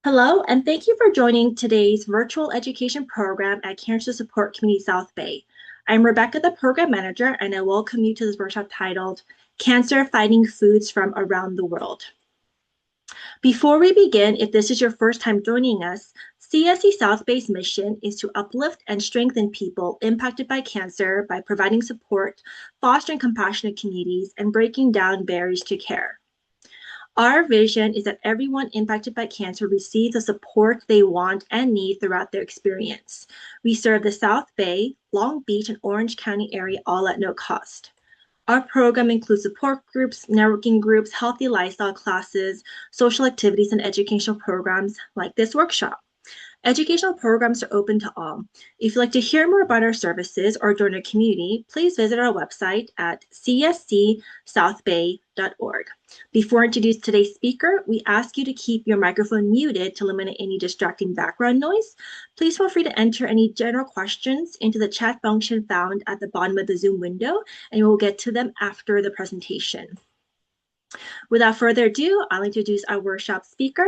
Hello, and thank you for joining today's virtual education program at Cancer Support Community South Bay. I'm Rebecca, the program manager, and I welcome you to this workshop titled Cancer Fighting Foods from Around the World. Before we begin, if this is your first time joining us, CSC South Bay's mission is to uplift and strengthen people impacted by cancer by providing support, fostering compassionate communities, and breaking down barriers to care. Our vision is that everyone impacted by cancer receives the support they want and need throughout their experience. We serve the South Bay, Long Beach, and Orange County area all at no cost. Our program includes support groups, networking groups, healthy lifestyle classes, social activities, and educational programs like this workshop. Educational programs are open to all. If you'd like to hear more about our services or join our community, please visit our website at cscsouthbay.org. Before I introduce today's speaker, we ask you to keep your microphone muted to eliminate any distracting background noise. Please feel free to enter any general questions into the chat function found at the bottom of the Zoom window, and we'll get to them after the presentation. Without further ado, I'll introduce our workshop speaker.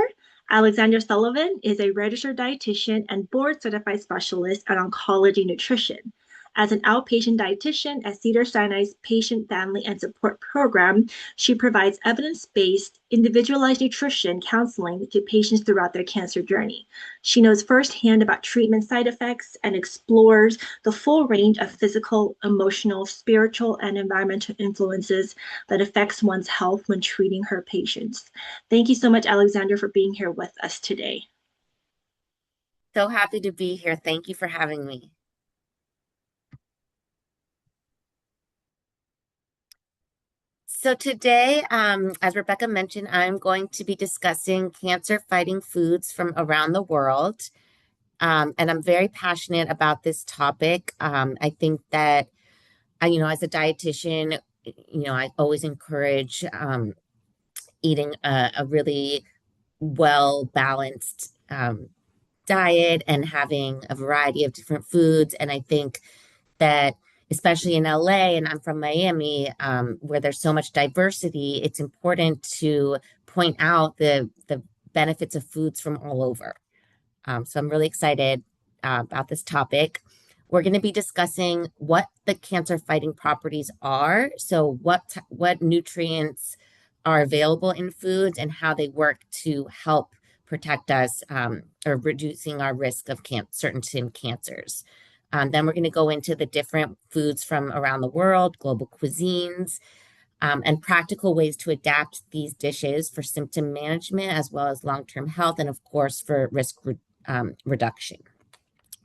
Alexandra Sullivan is a registered dietitian and board-certified specialist in oncology nutrition. As an outpatient dietitian at Cedars-Sinai's Patient, Family, and Support Program, she provides evidence-based, individualized nutrition counseling to patients throughout their cancer journey. She knows firsthand about treatment side effects and explores the full range of physical, emotional, spiritual, and environmental influences that affects one's health when treating her patients. Thank you so much, Alexandra, for being here with us today. So happy to be here. Thank you for having me. So today, as Rebecca mentioned, I'm going to be discussing cancer-fighting foods from around the world. And I'm very passionate about this topic. I think that, as a dietitian, I always encourage eating a really well-balanced diet and having a variety of different foods. And I think that especially in LA, and I'm from Miami, where there's so much diversity, it's important to point out the benefits of foods from all over. So I'm really excited about this topic. We're going to be discussing what the cancer fighting properties are. So what nutrients are available in foods and how they work to help protect us or reducing our risk of certain cancers. Then we're going to go into the different foods from around the world, global cuisines, and practical ways to adapt these dishes for symptom management as well as long-term health, and of course for risk reduction.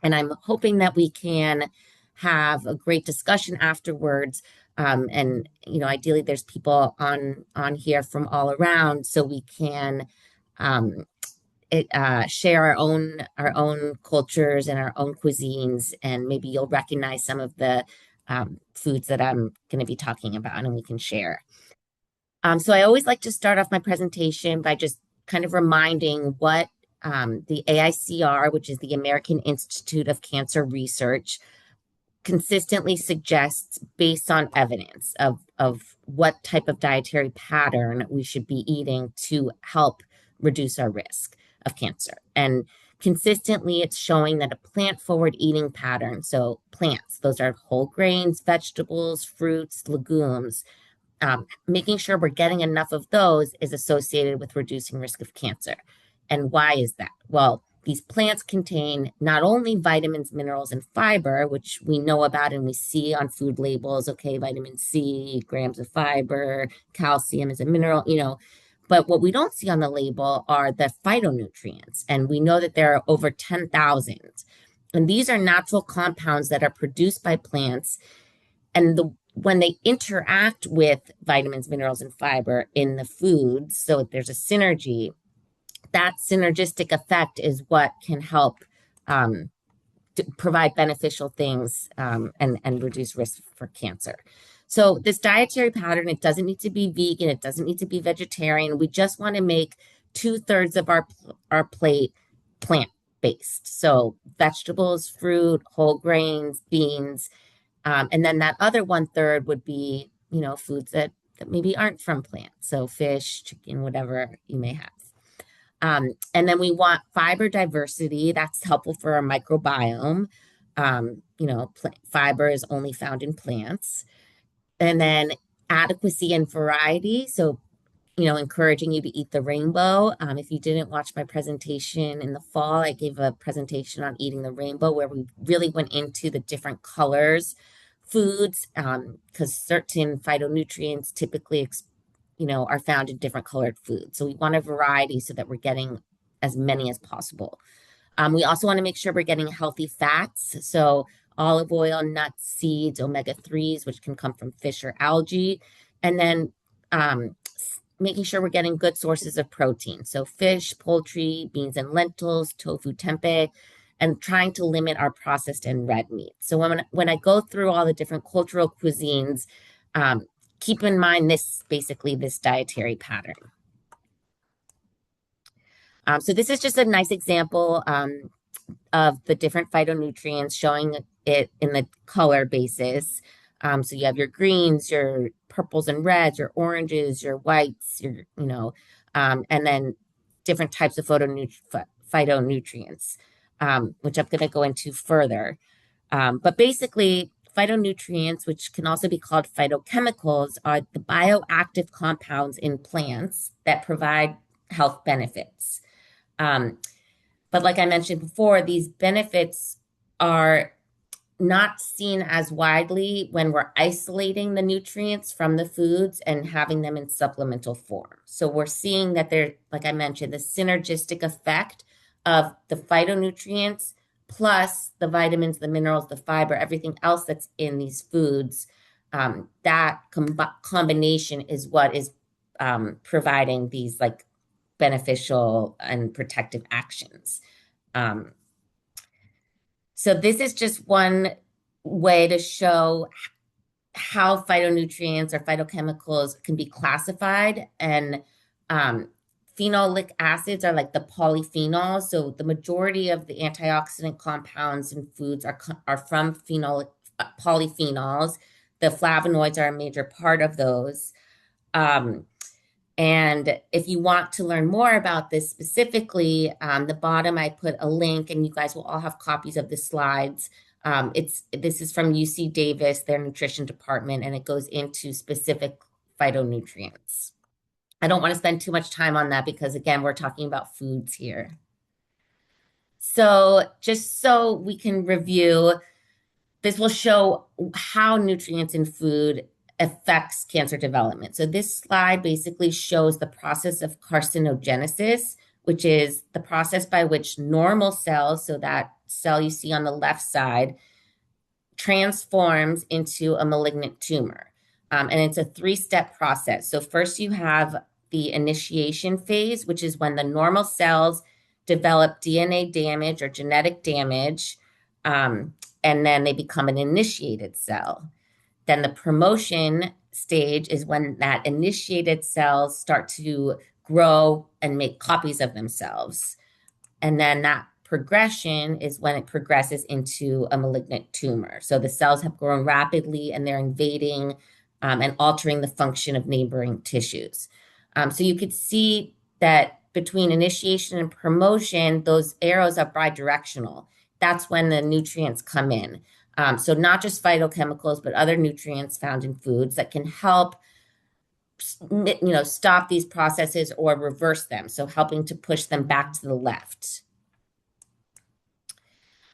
And I'm hoping that we can have a great discussion afterwards. And ideally, there's people on here from all around, so we can share our own cultures and our own cuisines, and maybe you'll recognize some of the foods that I'm going to be talking about, and we can share. So I always like to start off my presentation by just kind of reminding what the AICR, which is the American Institute of Cancer Research, consistently suggests based on evidence of what type of dietary pattern we should be eating to help reduce our risk of cancer. And consistently, it's showing that a plant-forward eating pattern, so plants, those are whole grains, vegetables, fruits, legumes, making sure we're getting enough of those is associated with reducing risk of cancer. And why is that? Well, these plants contain not only vitamins, minerals, and fiber, which we know about and we see on food labels, okay, vitamin C, grams of fiber, calcium is a mineral, but what we don't see on the label are the phytonutrients. And we know that there are over 10,000. And these are natural compounds that are produced by plants. And when they interact with vitamins, minerals, and fiber in the foods, so there's a synergy, that synergistic effect is what can help provide beneficial things and reduce risk for cancer. So this dietary pattern, it doesn't need to be vegan, it doesn't need to be vegetarian. We just want to make 2/3 of our plate plant-based. So vegetables, fruit, whole grains, beans, and then that other 1/3 would be, foods that maybe aren't from plants. So fish, chicken, whatever you may have. And then we want fiber diversity. That's helpful for our microbiome. Fiber is only found in plants. And then adequacy and variety. So, encouraging you to eat the rainbow. If you didn't watch my presentation in the fall, I gave a presentation on eating the rainbow where we really went into the different colors foods, because certain phytonutrients typically are found in different colored foods. So we want a variety so that we're getting as many as possible. We also want to make sure we're getting healthy fats. So olive oil, nuts, seeds, omega-3s, which can come from fish or algae. And then making sure we're getting good sources of protein. So fish, poultry, beans and lentils, tofu, tempeh, and trying to limit our processed and red meat. So when I go through all the different cultural cuisines, keep in mind this dietary pattern. So this is just a nice example of the different phytonutrients, showing it in the color basis. So you have your greens, your purples and reds, your oranges, your whites, and then different types of phytonutrients, which I'm going to go into further. But basically, phytonutrients, which can also be called phytochemicals, are the bioactive compounds in plants that provide health benefits. But like I mentioned before, these benefits are not seen as widely when we're isolating the nutrients from the foods and having them in supplemental form. So we're seeing that they're, like I mentioned, the synergistic effect of the phytonutrients plus the vitamins, the minerals, the fiber, everything else that's in these foods. That combination is what is providing these like beneficial and protective actions. So this is just one way to show how phytonutrients or phytochemicals can be classified. And phenolic acids are like the polyphenols. So the majority of the antioxidant compounds in foods are from polyphenols. The flavonoids are a major part of those. And if you want to learn more about this specifically, the bottom I put a link, and you guys will all have copies of the slides. This is from UC Davis, their nutrition department, and it goes into specific phytonutrients. I don't want to spend too much time on that because, again, we're talking about foods here. So just so we can review, this will show how nutrients in food affects cancer development. So this slide basically shows the process of carcinogenesis, which is the process by which normal cells, so that cell you see on the left side, transforms into a malignant tumor. And it's a three-step process. So first you have the initiation phase, which is when the normal cells develop DNA damage or genetic damage, and then they become an initiated cell. Then the promotion stage is when that initiated cells start to grow and make copies of themselves. And then that progression is when it progresses into a malignant tumor. So the cells have grown rapidly and they're invading and altering the function of neighboring tissues. So you could see that between initiation and promotion, those arrows are bidirectional. That's when the nutrients come in. So not just phytochemicals, but other nutrients found in foods that can help, stop these processes or reverse them. So helping to push them back to the left.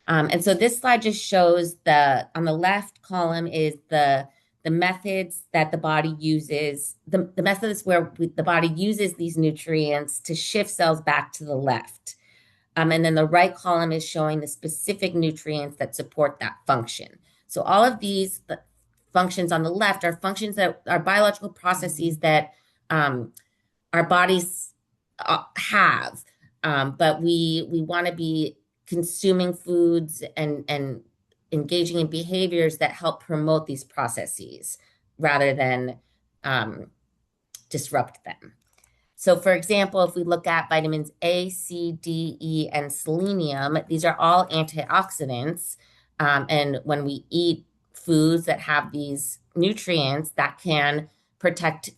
And so this slide just shows on the left column is the methods that the body uses, the methods where the body uses these nutrients to shift cells back to the left. And then the right column is showing the specific nutrients that support that function. So all of these functions on the left are functions that are biological processes that our bodies have, but we want to be consuming foods and engaging in behaviors that help promote these processes rather than disrupt them. So for example, if we look at vitamins A, C, D, E, and selenium, these are all antioxidants. And when we eat foods that have these nutrients, that can protect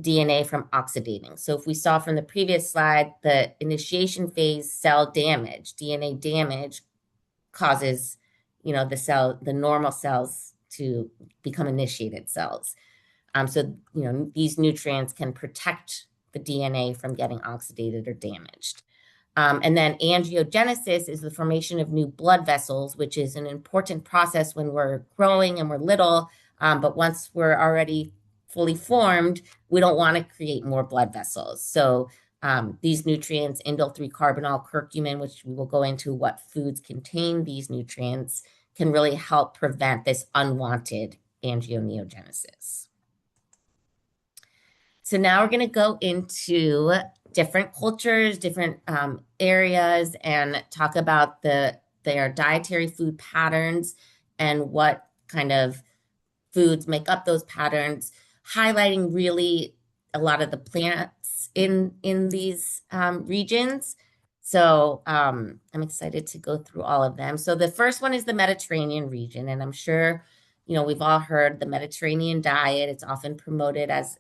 DNA from oxidating. So if we saw from the previous slide, the initiation phase cell damage, DNA damage causes, the normal cells to become initiated cells. So, these nutrients can protect the DNA from getting oxidated or damaged. And then angiogenesis is the formation of new blood vessels, which is an important process when we're growing and we're little. But once we're already fully formed, we don't want to create more blood vessels. So these nutrients, indole-3-carbinol, curcumin, which we will go into what foods contain these nutrients, can really help prevent this unwanted angioneogenesis. So now we're going to go into different cultures, different areas, and talk about their dietary food patterns and what kind of foods make up those patterns, highlighting really a lot of the plants in these regions. So I'm excited to go through all of them. So the first one is the Mediterranean region, and I'm sure we've all heard the Mediterranean diet. It's often promoted as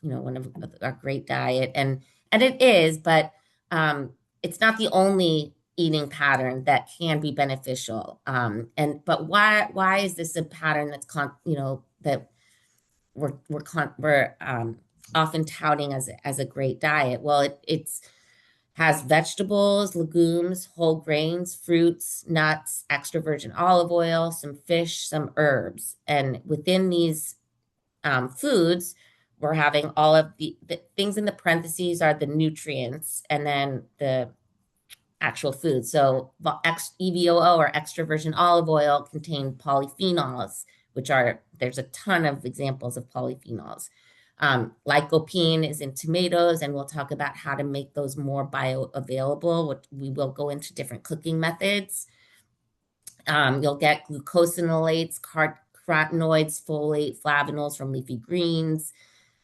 one of our great diet, and it is, but it's not the only eating pattern that can be beneficial. But why is this a pattern that's that we're often touting as a great diet? Well, it's has vegetables, legumes, whole grains, fruits, nuts, extra virgin olive oil, some fish, some herbs, and within these foods, we're having all of the things in the parentheses are the nutrients, and then the actual food. So EVOO or extra virgin olive oil contain polyphenols, there's a ton of examples of polyphenols. Lycopene is in tomatoes, and we'll talk about how to make those more bioavailable. We will go into different cooking methods. You'll get glucosinolates, carotenoids, folate, flavonols from leafy greens.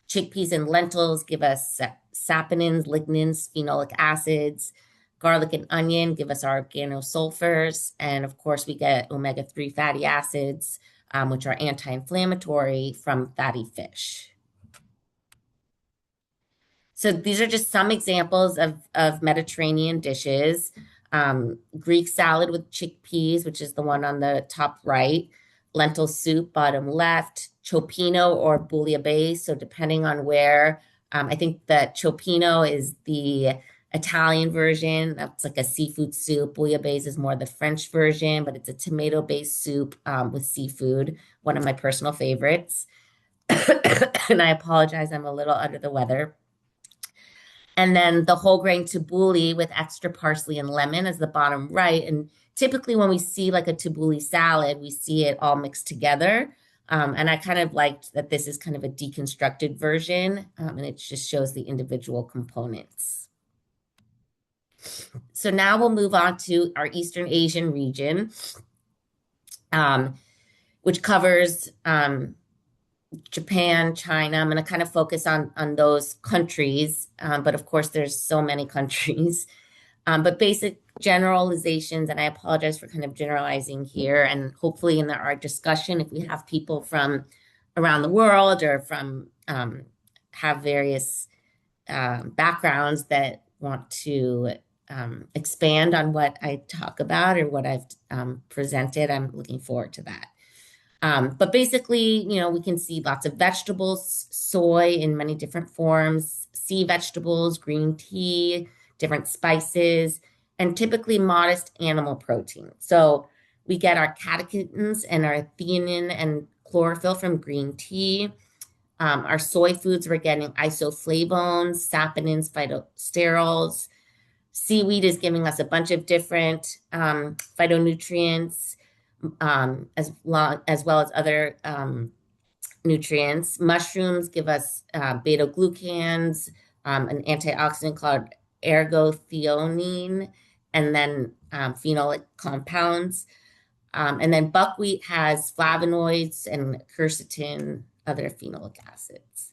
Chickpeas and lentils give us saponins, lignans, phenolic acids. Garlic and onion give us our organosulfurs. And of course, we get omega-3 fatty acids, which are anti-inflammatory from fatty fish. So these are just some examples of Mediterranean dishes. Greek salad with chickpeas, which is the one on the top right. Lentil soup, bottom left. Cioppino or bouillabaisse. So depending on where, I think that cioppino is the Italian version. That's like a seafood soup. Bouillabaisse is more the French version, but it's a tomato-based soup with seafood. One of my personal favorites. And I apologize, I'm a little under the weather. And then the whole grain tabbouleh with extra parsley and lemon is the bottom right. And typically when we see like a tabbouleh salad, we see it all mixed together. And I kind of liked that this is kind of a deconstructed version, and it just shows the individual components. So now we'll move on to our Eastern Asian region, which covers Japan, China. I'm going to kind of focus on those countries, but of course there's so many countries. But basic generalizations, and I apologize for kind of generalizing here, and hopefully in our discussion, if we have people from around the world or from have various backgrounds that want to expand on what I talk about or what I've presented, I'm looking forward to that. But basically, we can see lots of vegetables, soy in many different forms, sea vegetables, green tea, different spices, and typically modest animal protein. So we get our catechins and our theanine and chlorophyll from green tea. Our soy foods, we're getting isoflavones, saponins, phytosterols. Seaweed is giving us a bunch of different phytonutrients, as well as other nutrients. Mushrooms give us beta-glucans, an antioxidant called ergothioneine, and then phenolic compounds. And then buckwheat has flavonoids and quercetin, other phenolic acids.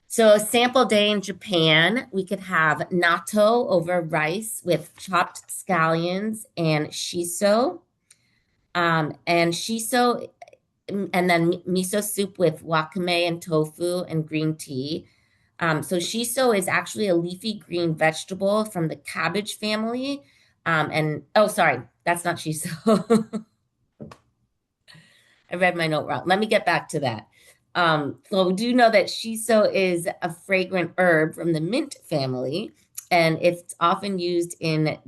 So a sample day in Japan, we could have natto over rice with chopped scallions and shiso. And shiso and then miso soup with wakame and tofu and green tea. So shiso is actually a leafy green vegetable from the cabbage family. And oh, sorry, that's not shiso. I read my note wrong. Let me get back to that. So we do know that shiso is a fragrant herb from the mint family, and it's often used in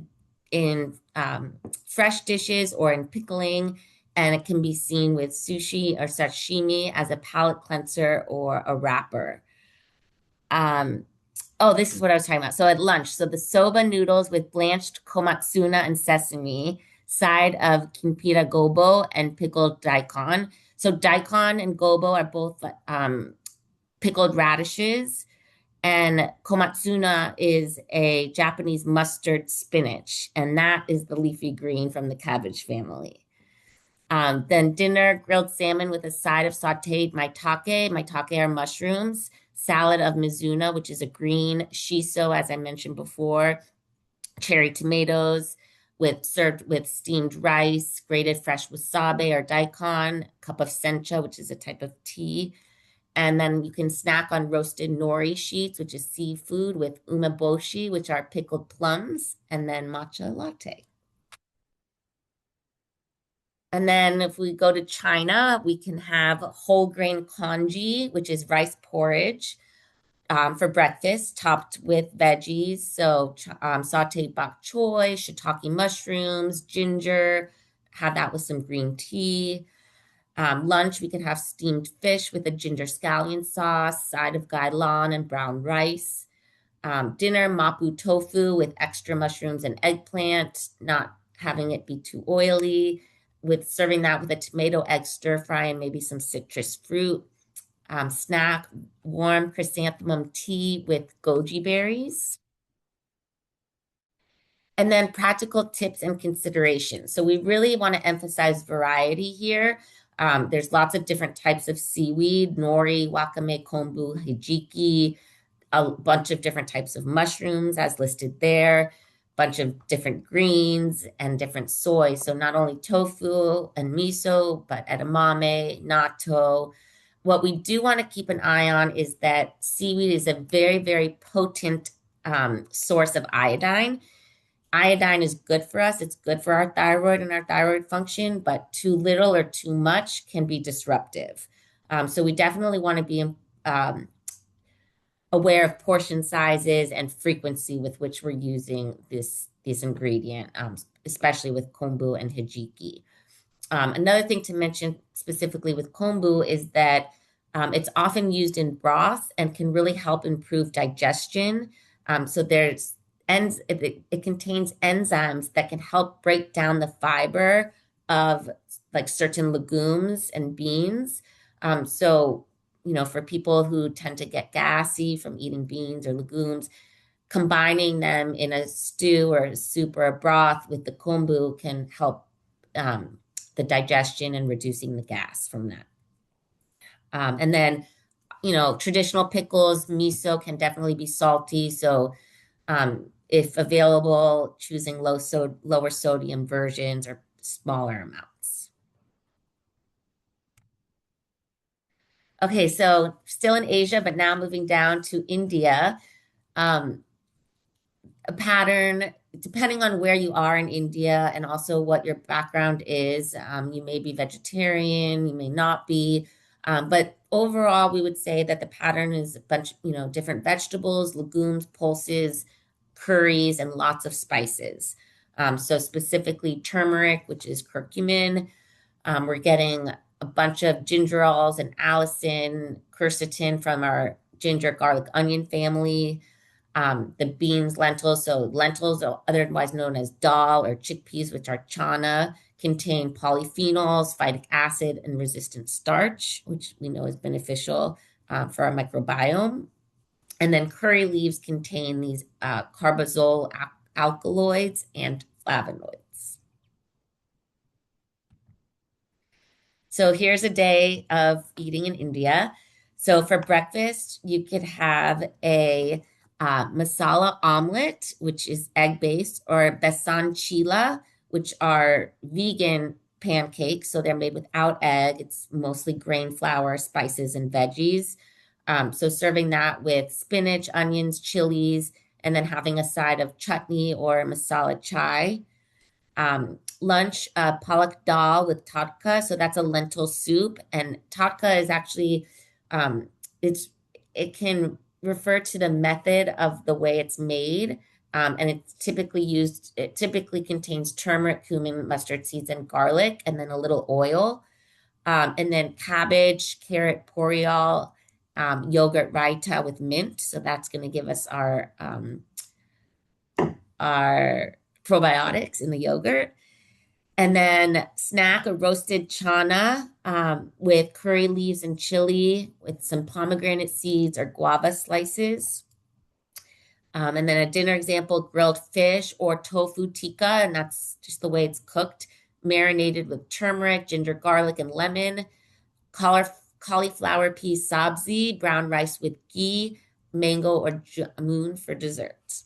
fresh dishes or in pickling, and it can be seen with sushi or sashimi as a palate cleanser or a wrapper. Um, oh, this is what I was talking about. So at lunch, so the soba noodles with blanched komatsuna and sesame, side of kimpira gobo and pickled daikon. So daikon and gobo are both pickled radishes, and komatsuna is a Japanese mustard spinach, and that is the leafy green from the cabbage family. Then dinner, grilled salmon with a side of sauteed maitake. Maitake are mushrooms. Salad of mizuna, which is a green. Shiso, as I mentioned before. Cherry tomatoes served with steamed rice, grated fresh wasabi or daikon. Cup of sencha, which is a type of tea. And then you can snack on roasted nori sheets, which is seafood, with umeboshi, which are pickled plums, and then matcha latte. And then if we go to China, we can have whole grain congee, which is rice porridge for breakfast, topped with veggies. So sauteed bok choy, shiitake mushrooms, ginger, have that with some green tea. Lunch, we could have steamed fish with a ginger scallion sauce, side of gailan and brown rice. Dinner, mapo tofu with extra mushrooms and eggplant, not having it be too oily, with serving that with a tomato egg stir fry and maybe some citrus fruit. Snack, warm chrysanthemum tea with goji berries. And then practical tips and considerations. So we really want to emphasize variety here. There's lots of different types of seaweed, nori, wakame, kombu, hijiki, a bunch of different types of mushrooms as listed there, bunch of different greens and different soy. So not only tofu and miso, but edamame, natto. What we do want to keep an eye on is that seaweed is a very, very potent source of iodine. Iodine is good for us. It's good for our thyroid and our thyroid function, but too little or too much can be disruptive. So we definitely want to be aware of portion sizes and frequency with which we're using this ingredient, especially with kombu and hijiki. Another thing to mention specifically with kombu is that it's often used in broth and can really help improve digestion. So it contains enzymes that can help break down the fiber of like certain legumes and beans. So, for people who tend to get gassy from eating beans or legumes, combining them in a stew or a soup or a broth with the kombu can help the digestion and reducing the gas from that. And then, traditional pickles, miso can definitely be salty. So if available, choosing lower sodium versions or smaller amounts. Okay, so still in Asia, but now moving down to India. A pattern, depending on where you are in India and also what your background is. You may be vegetarian, you may not be. But overall, we would say that the pattern is a bunch, different vegetables, legumes, pulses, curries, and lots of spices. So specifically turmeric, which is curcumin. We're getting a bunch of gingerols and allicin, quercetin from our ginger, garlic, onion family. The beans, lentils. So lentils, otherwise known as dal or chickpeas, which are chana, contain polyphenols, phytic acid, and resistant starch, which we know is beneficial for our microbiome. And then curry leaves contain these carbazole alkaloids and flavonoids. So here's a day of eating in India. So for breakfast, you could have a masala omelet, which is egg-based, or besan chila, which are vegan pancakes. So they're made without egg. It's mostly grain flour, spices, and veggies. So serving that with spinach, onions, chilies, and then having a side of chutney or masala chai. Lunch, palak dal with tadka. So that's a lentil soup. And tadka is actually, um, it's it can refer to the method of the way it's made. And it's typically used, it typically contains turmeric, cumin, mustard seeds, and garlic, and then a little oil. And then cabbage, carrot, poriol, yogurt raita with mint. So that's going to give us our probiotics in the yogurt. And then snack a roasted chana with curry leaves and chili with some pomegranate seeds or guava slices. And then a dinner example, grilled fish or tofu tikka, and that's just the way it's cooked, marinated with turmeric, ginger, garlic, and lemon. Cauliflower pea sabzi, brown rice with ghee, mango or jamun for dessert.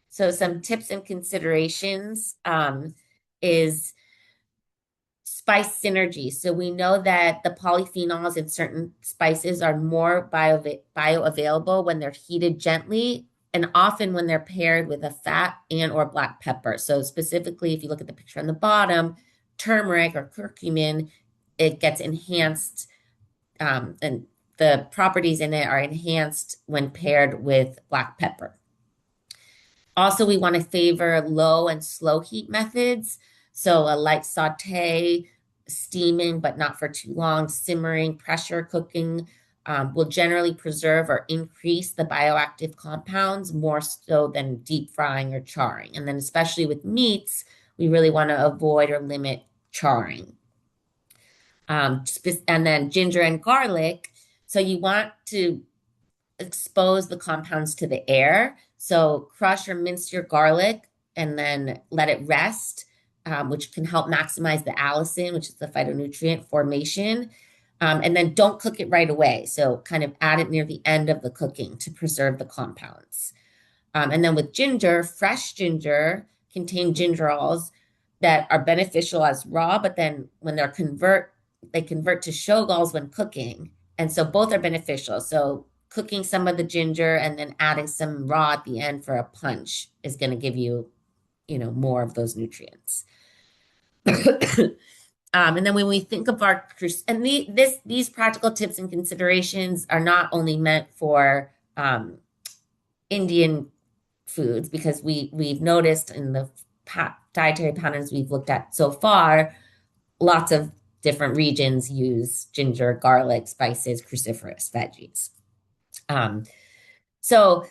So some tips and considerations is spice synergy. So we know that the polyphenols in certain spices are more bioavailable when they're heated gently and often when they're paired with a fat and or black pepper. So specifically, if you look at the picture on the bottom, turmeric or curcumin, it gets enhanced and the properties in it are enhanced when paired with black pepper. Also, we want to favor low and slow heat methods. So a light saute, steaming, but not for too long, simmering, pressure cooking will generally preserve or increase the bioactive compounds more so than deep frying or charring. And then especially with meats, we really want to avoid or limit charring. And then ginger and garlic. So you want to expose the compounds to the air. So crush or mince your garlic and then let it rest, which can help maximize the allicin, which is the phytonutrient formation. And then don't cook it right away. So kind of add it near the end of the cooking to preserve the compounds. And then with ginger, fresh ginger contain gingerols that are beneficial as raw, but then when they convert to shogals when cooking. And so both are beneficial. So cooking some of the ginger and then adding some raw at the end for a punch is going to give you, more of those nutrients. And then when we think of these practical tips and considerations are not only meant for Indian foods, because we've noticed in the dietary patterns we've looked at so far, lots of different regions use ginger, garlic, spices, cruciferous veggies. So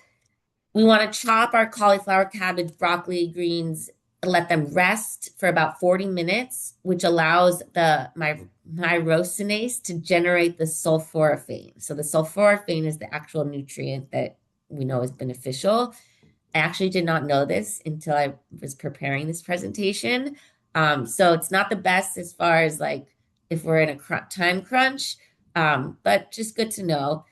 we want to chop our cauliflower, cabbage, broccoli, greens, let them rest for about 40 minutes, which allows my myrosinase to generate the sulforaphane. So the sulforaphane is the actual nutrient that we know is beneficial. I actually did not know this until I was preparing this presentation. So it's not the best as far as like if we're in a time crunch, but just good to know.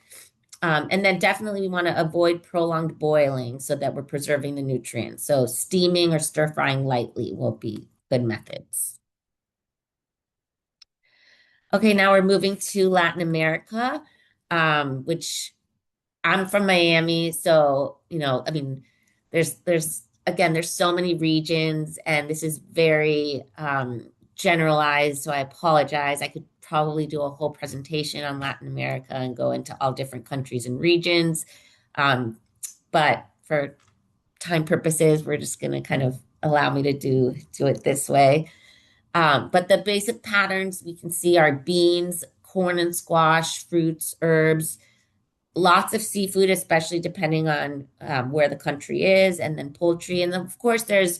And then definitely we want to avoid prolonged boiling so that we're preserving the nutrients. So steaming or stir frying lightly will be good methods. Okay, now we're moving to Latin America, which I'm from Miami. So, I mean, there's so many regions and this is very generalized. So I apologize. I could probably do a whole presentation on Latin America and go into all different countries and regions. But for time purposes, we're just going to kind of allow me to do it this way. But the basic patterns we can see are beans, corn and squash, fruits, herbs, lots of seafood, especially depending on where the country is, and then poultry. And then, of course, there's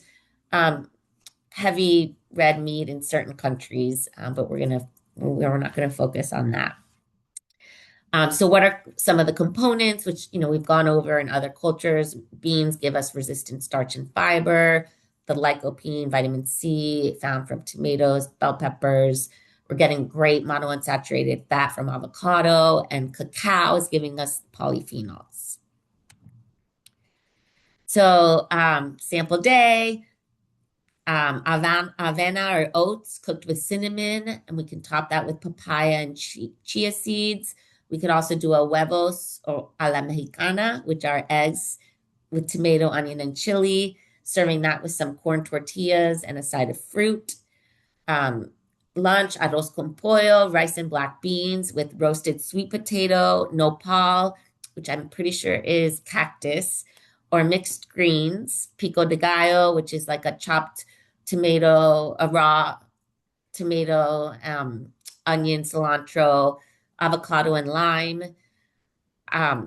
heavy red meat in certain countries, but we're not going to focus on that. So what are some of the components, which, we've gone over in other cultures? Beans give us resistant starch and fiber, the lycopene, vitamin C found from tomatoes, bell peppers. We're getting great monounsaturated fat from avocado, and cacao is giving us polyphenols. So sample day, avena or oats cooked with cinnamon, and we can top that with papaya and chia seeds. We could also do a huevos or a la mexicana, which are eggs with tomato, onion, and chili, serving that with some corn tortillas and a side of fruit. Um, Lunch, arroz con pollo, rice and black beans with roasted sweet potato, nopal, which I'm pretty sure is cactus, or mixed greens, pico de gallo, which is like a chopped tomato, a raw tomato, onion, cilantro, avocado, and lime.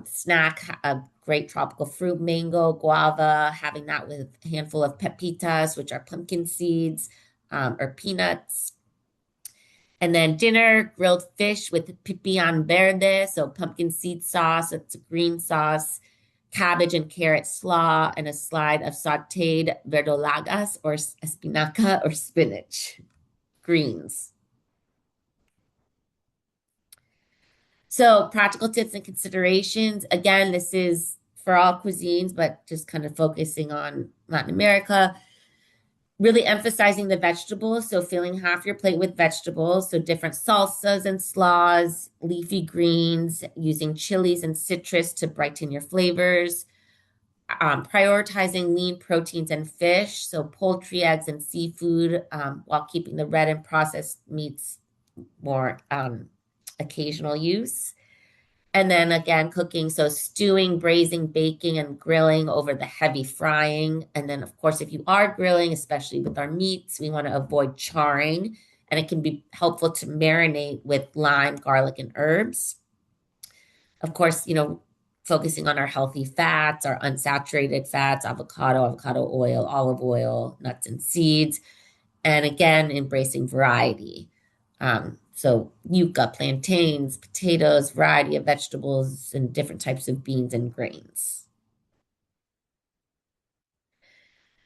Snack, a great tropical fruit, mango, guava, having that with a handful of pepitas, which are pumpkin seeds, or peanuts. And then dinner, grilled fish with pipián verde, so pumpkin seed sauce, it's a green sauce, cabbage and carrot slaw, and a slide of sauteed verdolagas or espinaca or spinach, greens. So practical tips and considerations. Again, this is for all cuisines, but just kind of focusing on Latin America. Really emphasizing the vegetables, so filling half your plate with vegetables, so different salsas and slaws, leafy greens, using chilies and citrus to brighten your flavors. Prioritizing lean proteins and fish, so poultry, eggs, and seafood, while keeping the red and processed meats more occasional use. And then again, cooking, so stewing, braising, baking, and grilling over the heavy frying. And then, of course, if you are grilling, especially with our meats, we want to avoid charring. And it can be helpful to marinate with lime, garlic, and herbs. Of course, focusing on our healthy fats, our unsaturated fats, avocado oil, olive oil, nuts and seeds. And again, embracing variety. So yuca, plantains, potatoes, variety of vegetables, and different types of beans and grains.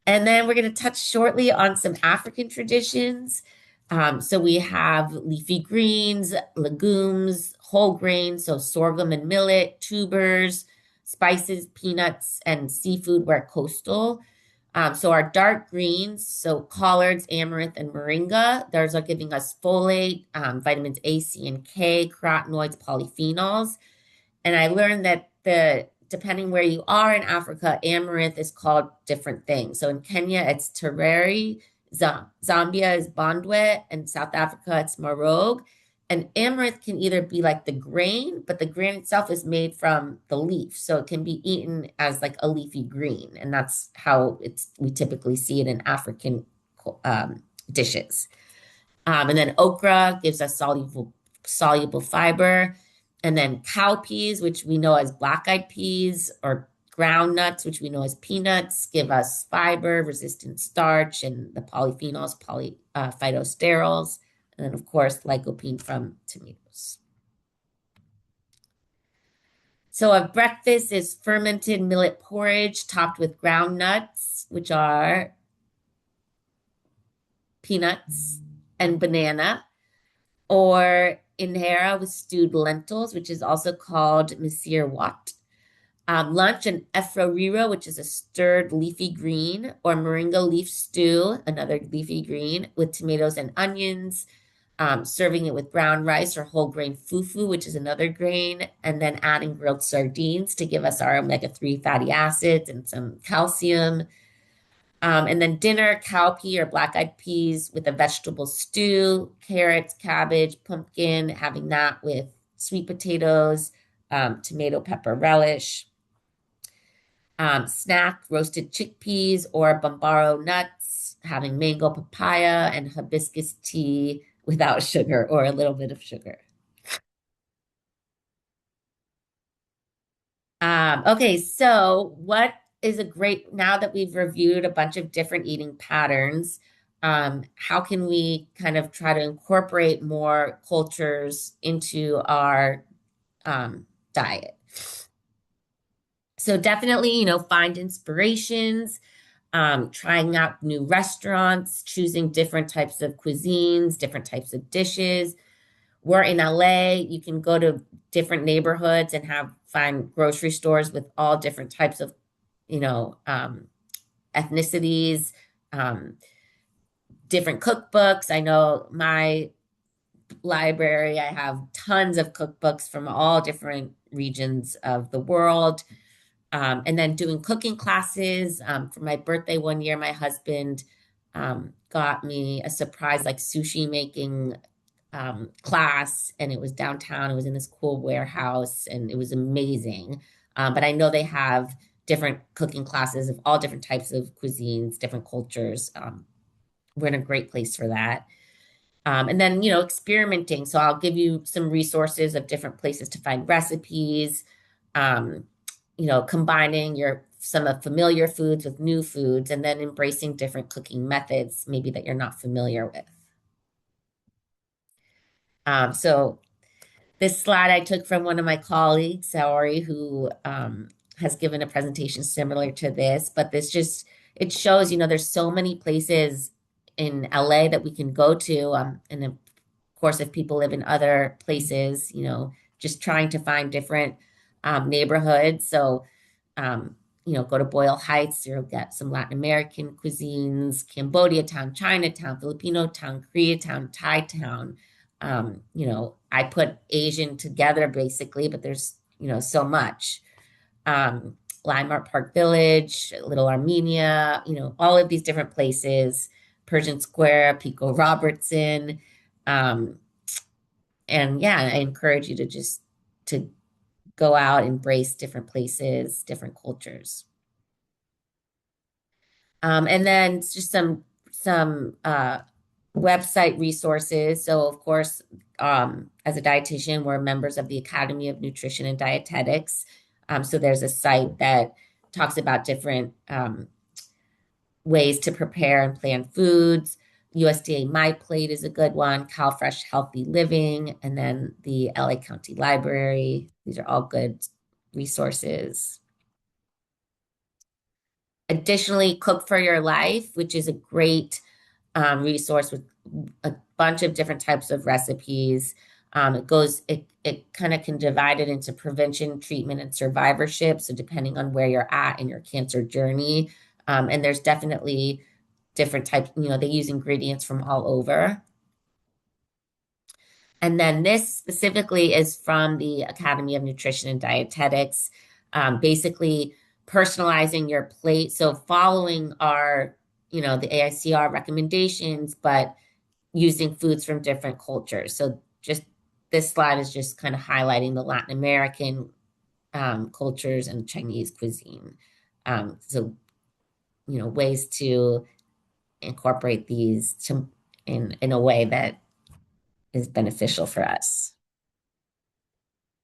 And then we're going to touch shortly on some African traditions. So we have leafy greens, legumes, whole grains, so sorghum and millet, tubers, spices, peanuts, and seafood where coastal. So our dark greens, so collards, amaranth, and moringa, those are giving us folate, vitamins A, C, and K, carotenoids, polyphenols. And I learned that depending where you are in Africa, amaranth is called different things. So in Kenya, it's tereri, Zambia is bandwe, and South Africa, it's marog. And amaranth can either be like the grain, but the grain itself is made from the leaf. So it can be eaten as like a leafy green. And that's how we typically see it in African dishes. And then okra gives us soluble fiber. And then cowpeas, which we know as black-eyed peas, or ground nuts, which we know as peanuts, give us fiber, resistant starch, and the polyphenols, phytosterols, and then, of course, lycopene from tomatoes. So a breakfast is fermented millet porridge topped with ground nuts, which are peanuts and banana, or injera with stewed lentils, which is also called misir wat. Lunch, an efroriro, which is a stirred leafy green, or moringa leaf stew, another leafy green, with tomatoes and onions, serving it with brown rice or whole grain fufu, which is another grain, and then adding grilled sardines to give us our omega-3 fatty acids and some calcium. And then dinner, cowpea or black-eyed peas with a vegetable stew, carrots, cabbage, pumpkin, having that with sweet potatoes, tomato, pepper relish. Snack, roasted chickpeas or bambaro nuts, having mango, papaya, and hibiscus tea without sugar or a little bit of sugar. Okay, so what is now that we've reviewed a bunch of different eating patterns, how can we kind of try to incorporate more cultures into our diet? So definitely, find inspirations, trying out new restaurants, choosing different types of cuisines, different types of dishes. We're in LA, you can go to different neighborhoods and find grocery stores with all different types of, ethnicities. different cookbooks. I know my library, I have tons of cookbooks from all different regions of the world. And then doing cooking classes. For my birthday one year, my husband got me a surprise like sushi making class, and it was downtown. It was in this cool warehouse, and it was amazing. But I know they have different cooking classes of all different types of cuisines, different cultures. We're in a great place for that. And then, experimenting. So I'll give you some resources of different places to find recipes, um, combining some of familiar foods with new foods, and then embracing different cooking methods, maybe that you're not familiar with. So this slide I took from one of my colleagues, Saori, who has given a presentation similar to this, but it shows, there's so many places in LA that we can go to. And of course, if people live in other places, just trying to find different neighborhoods. So, go to Boyle Heights, you'll get some Latin American cuisines, Cambodia town, Chinatown, Filipino town, Koreatown, Thai town. I put Asian together basically, but there's, so much. Limart Park Village, Little Armenia, all of these different places, Persian Square, Pico Robertson. And yeah, I encourage you to go out, embrace different places, different cultures. And then just some website resources. So of course, as a dietitian, we're members of the Academy of Nutrition and Dietetics. So there's a site that talks about different ways to prepare and plan foods. USDA My Plate is a good one, CalFresh Healthy Living, and then the LA County Library. These are all good resources. Additionally, Cook for Your Life, which is a great resource with a bunch of different types of recipes. It kind of can divide it into prevention, treatment, and survivorship. So depending on where you're at in your cancer journey, and there's definitely different types, they use ingredients from all over. And then this specifically is from the Academy of Nutrition and Dietetics, basically personalizing your plate. So following the AICR recommendations, but using foods from different cultures. So just this slide is just kind of highlighting the Latin American cultures and Chinese cuisine. So, ways to incorporate these in a way that is beneficial for us.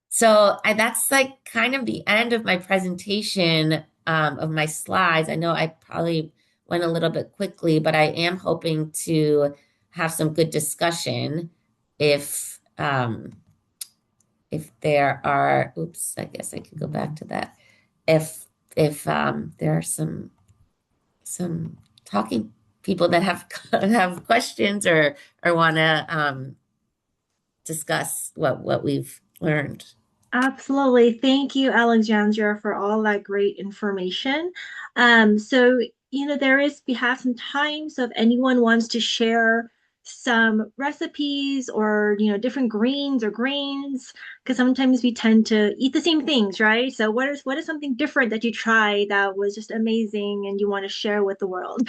So that's like kind of the end of my presentation of my slides. I know I probably went a little bit quickly, but I am hoping to have some good discussion if there are, oops, I guess I could go back to that. If there are some talking people that have questions or want to discuss what we've learned. Absolutely. Thank you, Alexandra, for all that great information. So, we have some time. So if anyone wants to share some recipes or, different greens or grains, because sometimes we tend to eat the same things, right? So what is something different that you tried that was just amazing and you want to share with the world?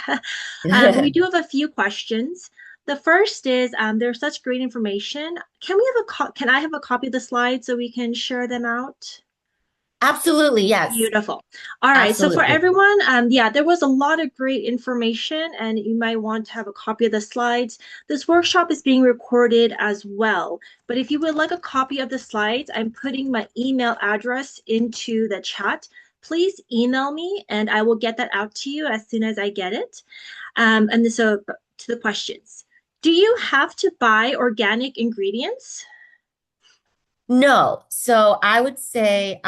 We do have a few questions. The first is there's such great information. Can I have a copy of the slides so we can share them out? Absolutely, yes. Beautiful. All right. So for Absolutely. everyone, there was a lot of great information, and you might want to have a copy of the slides. This workshop is being recorded as well. But if you would like a copy of the slides, I'm putting my email address into the chat. Please email me, and I will get that out to you as soon as I get it. And so to the questions. Do you have to buy organic ingredients? No. So I would say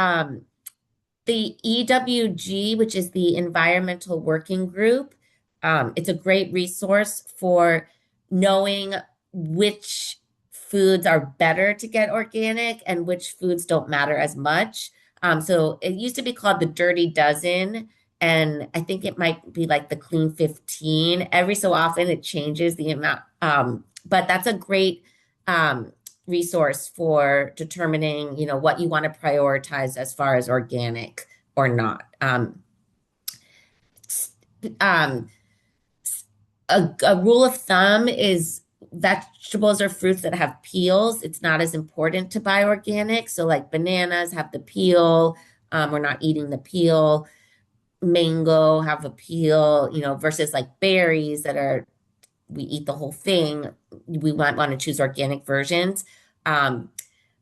the EWG, which is the Environmental Working Group, it's a great resource for knowing which foods are better to get organic and which foods don't matter as much. So it used to be called the Dirty Dozen, and I think it might be like the Clean 15. Every so often it changes the amount, but that's a great resource for determining, what you want to prioritize as far as organic or not. Um, a rule of thumb is vegetables or fruits that have peels. It's not as important to buy organic. So, like bananas have the peel. We're not eating the peel. Mango have a peel, versus like berries that are, we eat the whole thing. We might want to choose organic versions. Um,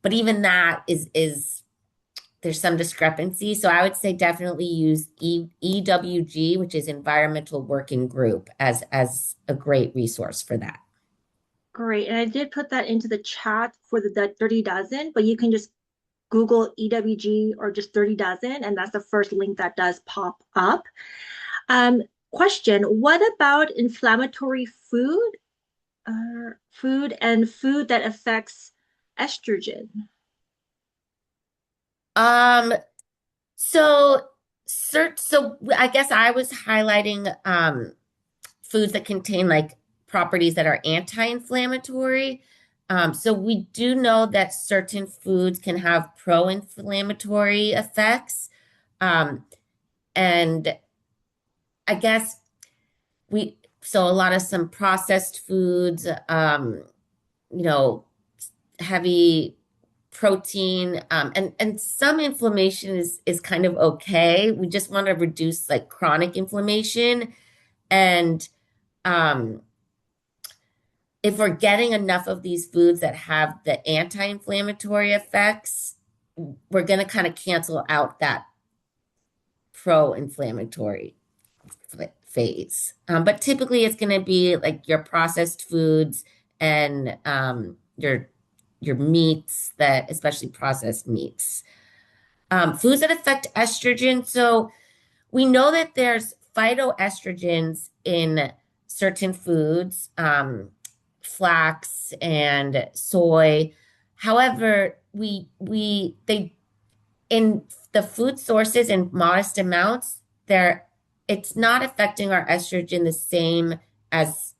but even that is there's some discrepancy. So I would say definitely use EWG, which is Environmental Working Group, as a great resource for that. Great. And I did put that into the chat for the 30 dozen, but you can just Google EWG or just 30 dozen, and that's the first link that does pop up. Um, Question, what about inflammatory food, food and food that affects estrogen? Um, so so I guess I was highlighting foods that contain like properties that are anti-inflammatory. So we do know that certain foods can have pro-inflammatory effects. Um, and I guess so a lot of some processed foods, you know, heavy protein, and some inflammation is kind of okay. We just want to reduce like chronic inflammation. And um, if we're getting enough of these foods that have the anti-inflammatory effects, we're going to kind of cancel out that pro-inflammatory phase. But typically, it's going to be like your processed foods and your meats, that especially processed meats. Foods that affect estrogen. So we know that there's phytoestrogens in certain foods, flax and soy. However, they in the food sources in modest amounts, it's not affecting our estrogen the same as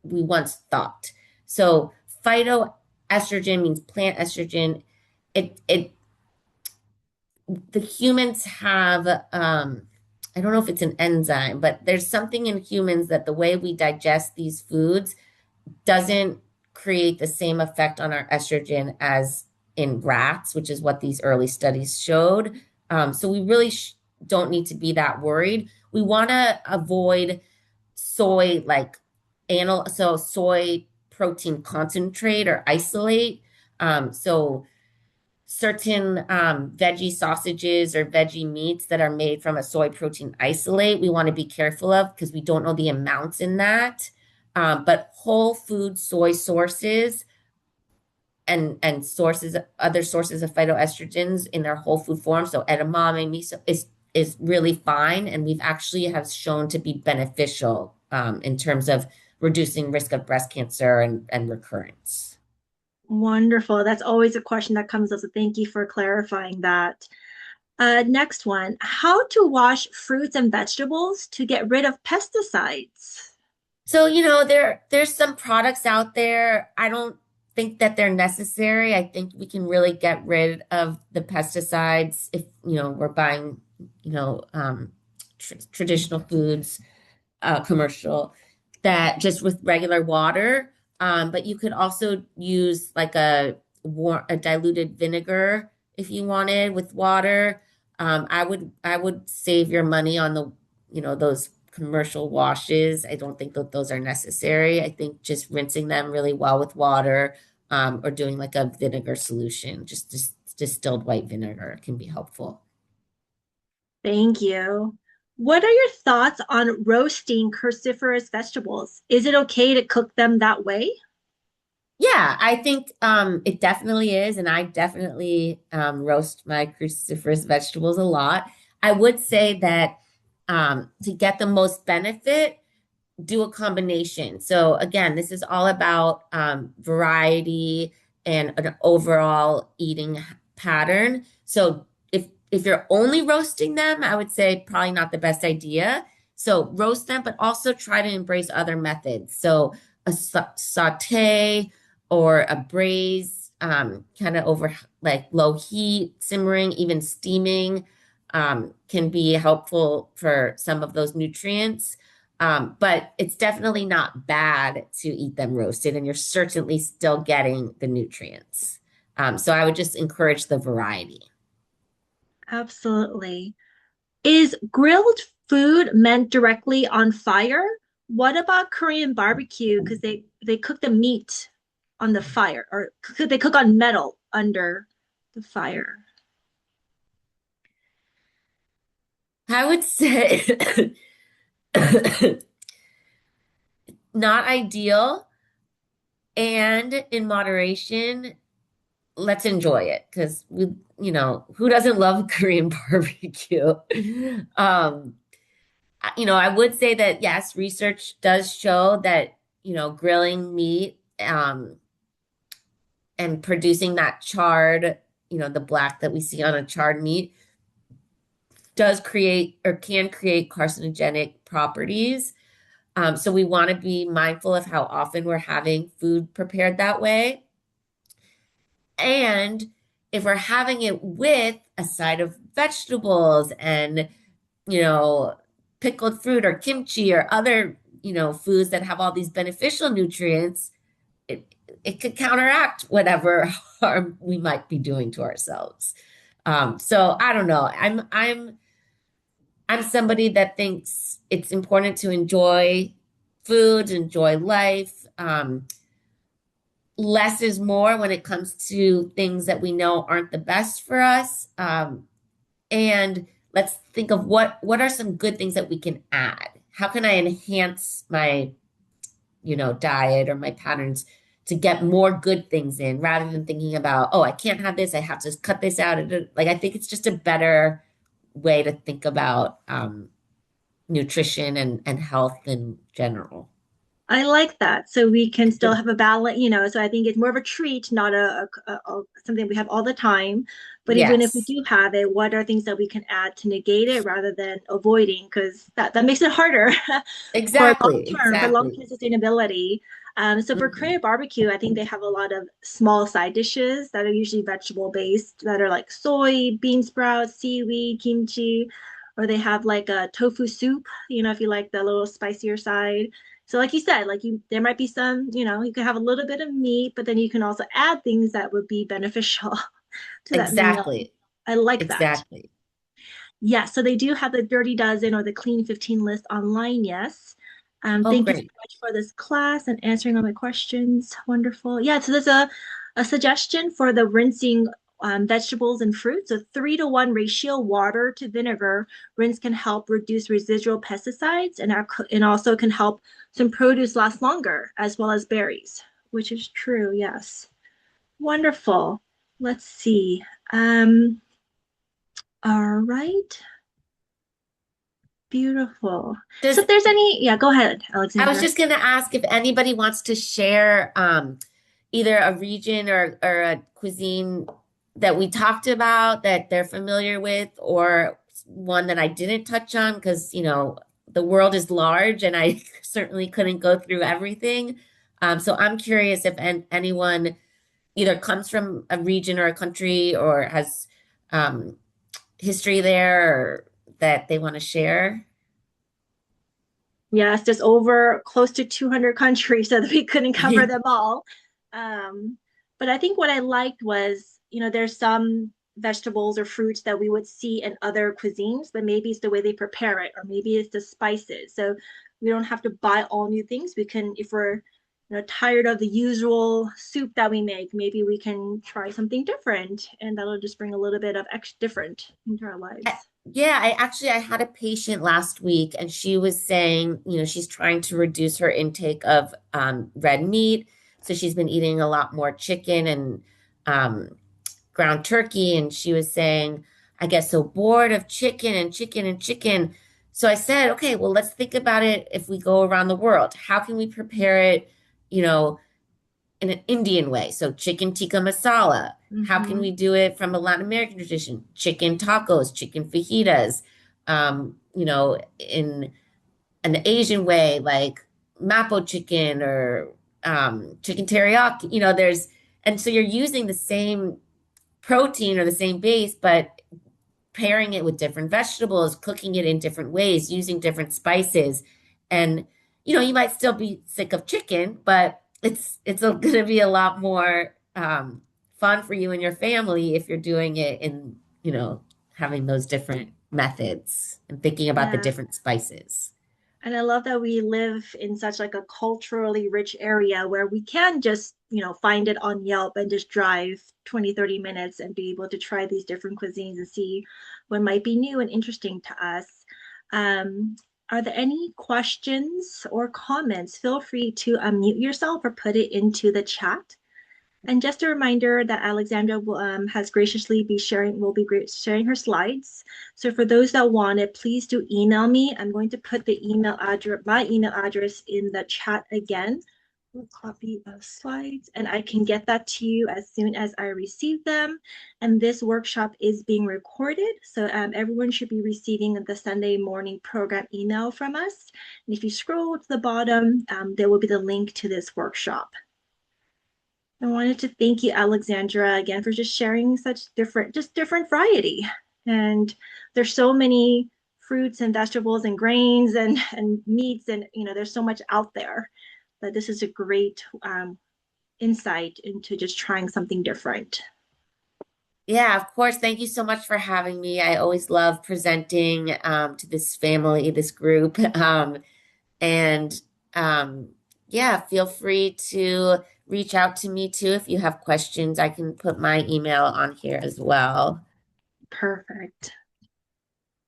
we once thought. So phytoestrogen means plant estrogen. It the humans have I don't know if it's an enzyme, but there's something in humans that the way we digest these foods doesn't create the same effect on our estrogen as in rats, which is what these early studies showed. So we really don't need to be that worried. We want to avoid soy, like so soy protein concentrate or isolate. So certain veggie sausages or veggie meats that are made from a soy protein isolate, we want to be careful of because we don't know the amounts in that. But whole food soy sources and other sources of phytoestrogens in their whole food form, so edamame, miso, is really fine, and we've actually have shown to be beneficial in terms of reducing risk of breast cancer and recurrence. Wonderful. That's always a question that comes up. So thank you for clarifying that. Next one, how to wash fruits and vegetables to get rid of pesticides. So, there's some products out there. I don't think that they're necessary. I think we can really get rid of the pesticides if, we're buying, traditional foods, commercial, that just with regular water. But you could also use like a diluted vinegar if you wanted with water. I would save your money on those commercial washes. I don't think that those are necessary. I think just rinsing them really well with water, or doing like a vinegar solution, just distilled white vinegar can be helpful. Thank you. What are your thoughts on roasting cruciferous vegetables? Is it okay to cook them that way? Yeah, I think it definitely is, and I definitely roast my cruciferous vegetables a lot. I would say that to get the most benefit, do a combination. So again, this is all about variety and an overall eating pattern. So if if you're only roasting them, I would say probably not the best idea. So roast them, but also try to embrace other methods. So a saute or a braise, kind of over like low heat, simmering, even steaming, can be helpful for some of those nutrients. But it's definitely not bad to eat them roasted, and you're certainly still getting the nutrients. So I would just encourage the variety. Absolutely. Is grilled food meant directly on fire? What about Korean barbecue? Because they cook the meat on the fire, or could they cook on metal under the fire? I would say not ideal and in moderation. Let's enjoy it because who doesn't love Korean barbecue? Um, I would say that yes, research does show that, grilling meat, and producing that charred, the black that we see on a charred meat does create or can create carcinogenic properties. So we want to be mindful of how often we're having food prepared that way. And if we're having it with a side of vegetables and, you know, pickled fruit or kimchi or other, foods that have all these beneficial nutrients, it it could counteract whatever harm we might be doing to ourselves. So I don't know. I'm somebody that thinks it's important to enjoy food, enjoy life. Less is more when it comes to things that we know aren't the best for us. And let's think of what are some good things that we can add. How can I enhance my, diet or my patterns to get more good things in rather than thinking about, oh, I can't have this, I have to cut this out. Like I think it's just a better way to think about nutrition and health in general. I like that. So we can still have a balance, so I think it's more of a treat, not something we have all the time. But even if we Yes, do have it, what are things that we can add to negate it rather than avoiding? Because that makes it harder for exactly, exactly. long-term sustainability. So for Mhm. Korean barbecue, I think they have a lot of small side dishes that are usually vegetable based that are like soy, bean sprouts, seaweed, kimchi, or they have like a tofu soup, if you like the little spicier side. So like you said, there might be some, you could have a little bit of meat, but then you can also add things that would be beneficial to that meal. Exactly, I like that. exactly. Yeah, so they do have the Dirty Dozen or the Clean 15 list online, yes. Oh, Thank you so great. much for this class and answering all my questions. Wonderful. Yeah, so there's a suggestion for the rinsing vegetables and fruits. A 3-to-1 ratio water to vinegar rinse can help reduce residual pesticides and also can help some produce last longer, as well as berries, which is true, yes. Wonderful. Let's see. All right. Beautiful. So Does if there's any, yeah, go ahead, I was Alexandra. just going to ask if anybody wants to share either a region or a cuisine that we talked about that they're familiar with, or one that I didn't touch on because, the world is large and I certainly couldn't go through everything. So I'm curious if anyone either comes from a region or a country or has um, history there or that they want to share. Yes, just over close to 200 countries so that we couldn't cover them all. Um, but I think what I liked was, there's some vegetables or fruits that we would see in other cuisines, but maybe it's the way they prepare it, or maybe it's the spices. So we don't have to buy all new things. We can, if we're, tired of the usual soup that we make, maybe we can try something different, and that'll just bring a little bit of extra different into our lives. Yeah, I had a patient last week and she was saying, she's trying to reduce her intake of red meat. So she's been eating a lot more chicken and um, ground turkey. And she was saying, I get so bored of chicken and chicken and chicken. So I said, okay, well, let's think about it if we go around the world. How can we prepare it, you know, in an Indian way. So chicken tikka masala. How can Mm-hmm. we do it from a Latin American tradition? Chicken tacos, chicken fajitas. In an Asian way, like mapo chicken or chicken teriyaki. And so you're using the same protein or the same base, but pairing it with different vegetables, cooking it in different ways, using different spices. And you might still be sick of chicken, but it's going to be a lot more fun for you and your family if you're doing it in, having those different methods and thinking about the Yeah. different spices. And I love that we live in such like a culturally rich area where we can just, find it on Yelp and just drive 20, 30 minutes and be able to try these different cuisines and see what might be new and interesting to us. Um, are there any questions or comments? Feel free to unmute yourself or put it into the chat. And just a reminder that Alexandra has graciously will be sharing her slides. So for those that want it, please do email me. I'm going to put my email address in the chat again. Copy of slides, and I can get that to you as soon as I receive them. And this workshop is being recorded, so everyone should be receiving the Sunday morning program email from us. And if you scroll to the bottom, there will be the link to this workshop. I wanted to thank you, Alexandra, again for just sharing such different variety. And there's so many fruits and vegetables and grains and meats, and there's so much out there. But this is a great insight into just trying something different. Yeah, of course. Thank you so much for having me. I always love presenting to this family, this group. And yeah, feel free to reach out to me too if you have questions. I can put my email on here as well. Perfect.